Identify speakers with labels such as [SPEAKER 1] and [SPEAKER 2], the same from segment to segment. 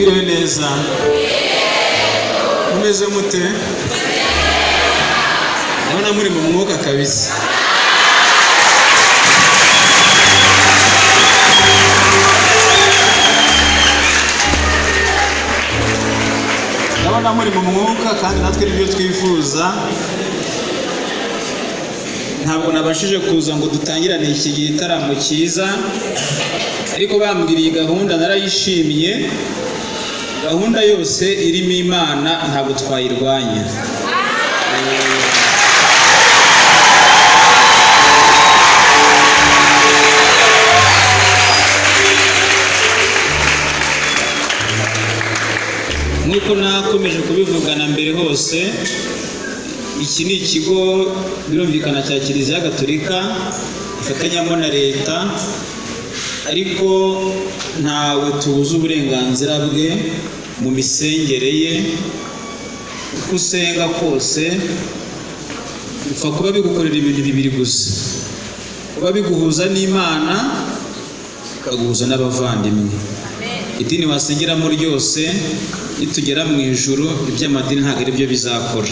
[SPEAKER 1] Mwiriwe neza. Mumeze mute? Ndabona muri mu mwuka kabisa. Ndabona muri mu mwuka kandi natwe nibyo twifuza. Ntabwo nabashije kuza ngo dutangirane iki gitaramo cyiza, ariko bambwiriye gahunda narayishimiye. Gahunda yose irimo Imana ntabwo twayirwanya. Nk'uko nakomeje kubivugana mbere hose, iki ni ikigo birumvikana cya Kiliziya Gatolika ifatanyamo na leta, ariko ntawe tubuza uburenganzira bwe mu misengere ye. Uko usenga kose upfa kuba bigukorera ibintu bibiri gusa: kuba biguhuza n'Imana, bikaguhuza n'abavandimwe. Idini wasengeramo ryose nitugera mu ijuru, iby'amadini ntabwo ari byo bizakora,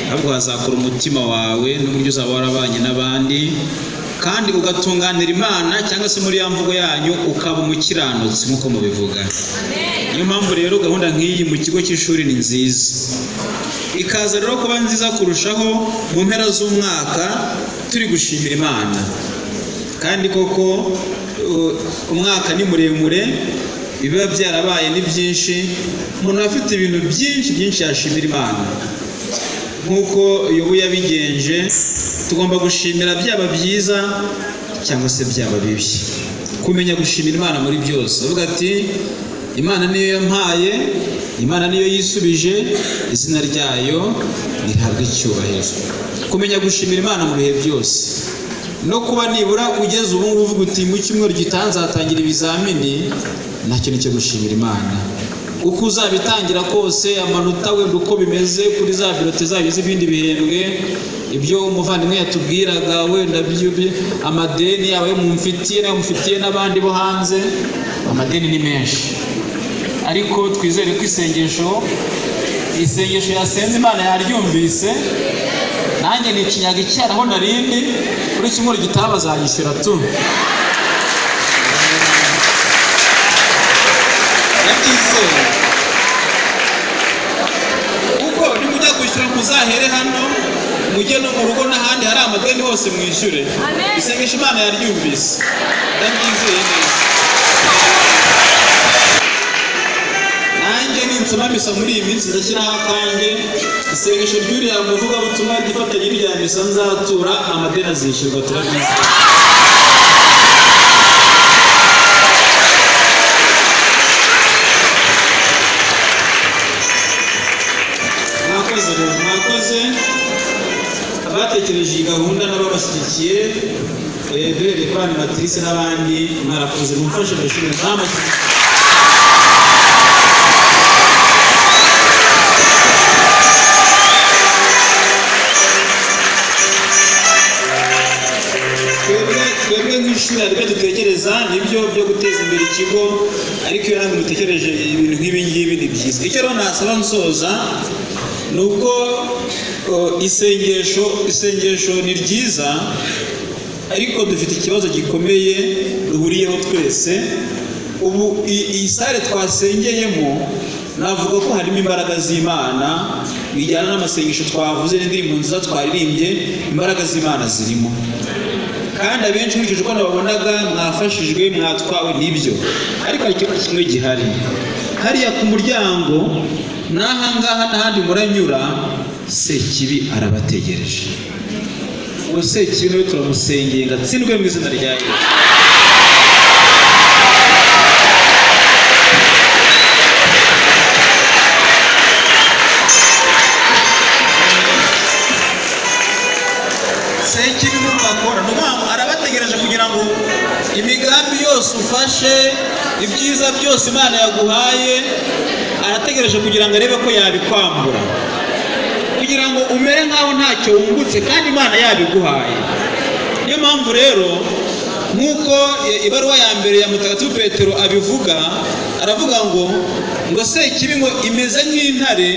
[SPEAKER 1] ahubwo hazakora umutima wawe n'uburyo uzaba warabanye n'abandi, kandi ugatunganira Imana, cyangwa se muri ya mvugo yanyu ukaba umukiranutsi nk'uko mubivuga. Niyo mpamvu rero gahunda nk'iyi mu kigo cy'ishuri ni nziza, ikaza rero kuba nziza kurushaho mu mpera z'umwaka turi gushimira Imana. Kandi koko umwaka ni muremure, ibiba byarabaye ni byinshi, umuntu afite ibintu byinshi yashimira Imana. Nk'uko Yobu yabigenje, tugomba gushimira byaba byiza cyangwa se byaba bibi. Kumenya gushimira Imana muri byose, uvuga ati Imana niyo yampaye, Imana niyo yisubije, izina ryayo rihabwa icyubahiro. Kumenya gushimira Imana mu bihe byose, no kuba nibura ugeze ubu ngubu uvuga uti mu cyumweru gitaha nzatangira ibizamini, nacyo nicyo gushimira Imana. Uko uzabitangira kose, amanota wenda uko bimeze kuri za birote zabo z'ibindi bihembwe, ibyo umuvandimwe yatubwiraga wenda amadeni yawe mumfitiye n'abandi bo hanze, amadeni ni menshi. Ariko twizere ko isengesho yasenze Imana yaryumvise. Nanjye nicinyaga icyaraho narindi, kuri cyumweru gitaha bazanyishyura tu. Uko nimujya kwishyura muzahere hano, mujye no mu rugo n'ahandi hari amadeni hose mwishyure. Isengesho Imana yaryumvise, ndabyizeye neza. Nanjye ninsoma misa muri iyi minsi ndashyiraho akanjye, isengesho ry'uriya muvugabutumwa gifatanye n'irya misa nzatura, amadeni azishyurwa, turabizi. Mwakoze abatekereje iyi gahunda n'ababashyigikiye, duhereye kuri animatrice n'abandi, mwarakoze. Mumfashe mbashimire n'amashyigikiro. Twebwe nk'ishuri aribyo dutekereza, nibyo byo guteza imbere ikigo, ariko iyo namwe mutekereje ibintu nk'ibi ngibi ni byiza. Icyo rero nasaba nsoza ni uko isengesho ni ryiza, ariko dufite ikibazo gikomeye duhuriyeho twese. Ubu iyi sare twasengeyemo, navuga ko harimo imbaraga z'Imana bijyana n'amasengesho twavuze n'indirimbo nziza twaririmbye. Imbaraga z'Imana zirimo, kandi abenshi nkurikije uko nababonaga mwafashijwe, mwatwawe n'ibyo. Ariko hari ikibazo kimwe gihari hariya ku muryango, n'ahangaha n'ahandi muranyura, Sekibi arabategereje. Uwo Sekibi nawe turamusengeye ngo atsindwe mu izina rya Yesu. Sekibi n'ubakora arabategereje kugira ngo imigambi yose ufashe, ibyiza byose Imana yaguhaye, arategereje kugira ngo arebe ko yabikwambura, kugira ngo umere nkaho ntacyo wungutse kandi Imana yabiguhaye. Niyo mpamvu rero nk'uko ibaruwa ya mbere ya Mutagatifu Petero abivuga, aravuga ngo Sekibi ngo imeze nk'intare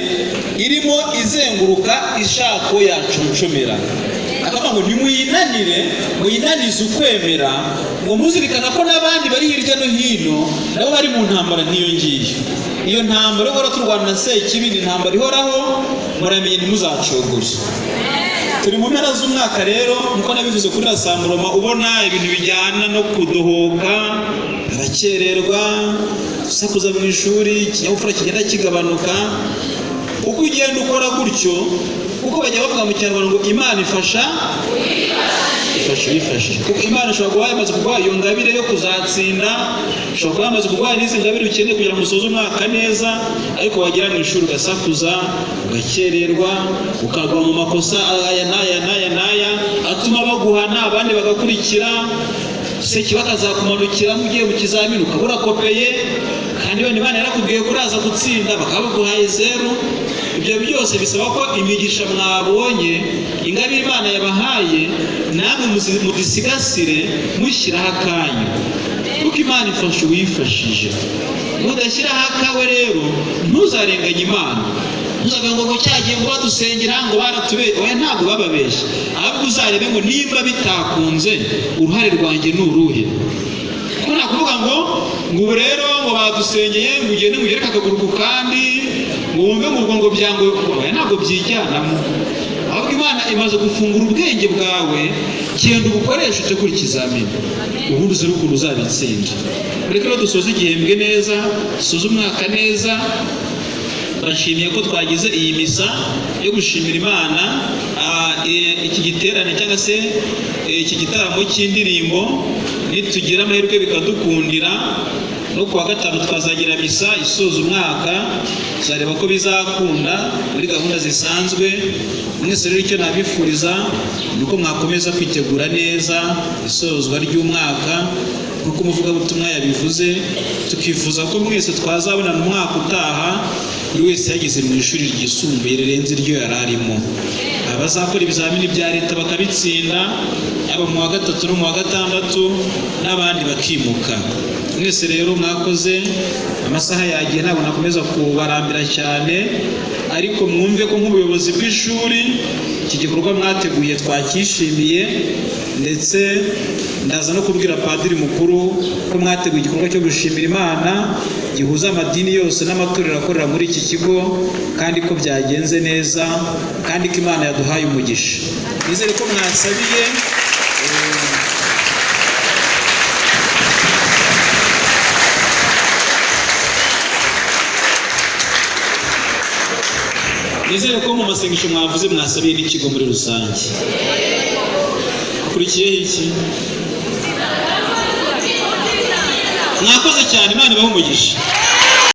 [SPEAKER 1] irimo izenguruka ishako yacuncumera. Akavuga ngo nimuyinanire, muyinanize ukwemera, ngo muzirikana ko n'abandi bari hirya no hino nabo bari mu ntambara nk'iyo ngiyo. Iyo ntambara yo turwana na Sekibi ni intambara ihoraho, muramenye ntimuzacogore. Turi mu mpera z'umwaka rero, nkuko nabivuze kuri Rasamburoma, ubona ibintu bijyana no kudohoka, arakererwa, gusakuza mu ishuri, ikinyabupfura kigenda kigabanuka. Uko ugenda ukora gutyo, kuko bajya bavuga mu Kinyarwanda ngo Imana ifasha uyifashije. Kuko Imana ishobora kuba yamaze kuguha iyo ngabire yo kuzatsinda, ishobora kuba yamaze kuguha n'izi ngabire ukeneye kugira ngo usoze umwaka neza, ariko wagera mu ishuri ugasakuza, ugakererwa, ukagwa mu makosa aya n'aya atuma baguhana, abandi bagakurikira. Sekibi akazakumanukira mugiye mu kizamini ukabura kopeye, kandi wenda Imana yarakubwiye ko uraza gutsinda bakaba baguhaye 0. Ibyo byose bisaba ko imigisha mwabonye, ingabire Imana yabahaye, namwe mudisigasire mushyiraho akanyu, kuko Imana ifasha uwifashije. Mudashyiraho akawe rero ntuzarenganye Imana. Ntuzavuga ngo cyagiye ngo badusengera ngo baratubeye, oya ntabwo bababeshya. Ahubwo uzarebe ngo nimba bitakunze uruhare rwanjye ni uruhe. Kuko nakuvuga ngo ubu rero ngo badusengeye ngo ugende mugereka akaguru ku kandi ngo wumve ngo byango, oya ntabwo byijyanamo. Ahubwo Imana imaze gufungura ubwenge bwawe, genda ubukoresha ute kuri ikizamini, ubundi uzi ukuntu uzabitsinda. Reka rero dusoze igihembwe neza, dusoze umwaka neza. Bashimiye ko twagize iyi misa yo gushimira Imana, iki giterane cyangwa se iki gitaramo cy'indirimbo. Nitugira amahirwe bikadukundira, no kuwa gatanu twazagira misa isoza umwaka, tuzareba ko bizakunda muri gahunda zisanzwe. Mwese rero icyo nabifuriza nuko mwakomeza kwitegura neza isozwa ry'umwaka, nkuko umuvugabutumwa yabivuze. Tukifuza ko mwese twazabonana umwaka utaha buri wese yageze mu ishuri ryisumbuye rirenze iryo yari arimo. Abazakora ibizamini bya leta bakabitsinda, aba mu wa 3 no mu wa 6, n'abandi bakimuka. Mwese rero mwakoze, amasaha yagiye ntabwo nakomeza kubarambira cyane, ariko mwumve ko nk'ubuyobozi bw'ishuri iki gikorwa mwateguye twakishimiye, ndetse ndaza no kubwira Padiri mukuru ko mwateguye igikorwa cyo gushimira Imana gihuza amadini yose n'amatorero akorera muri iki kigo, kandi ko byagenze neza, kandi ko Imana yaduhaye umugisha. Nizere ko mwasabiye nizere ko mu masengesho mwavuze mwasabiye n'ikigo muri rusange. Ukurikiyeho iki? Mwakoze cyane, Imana ibahe umugisha.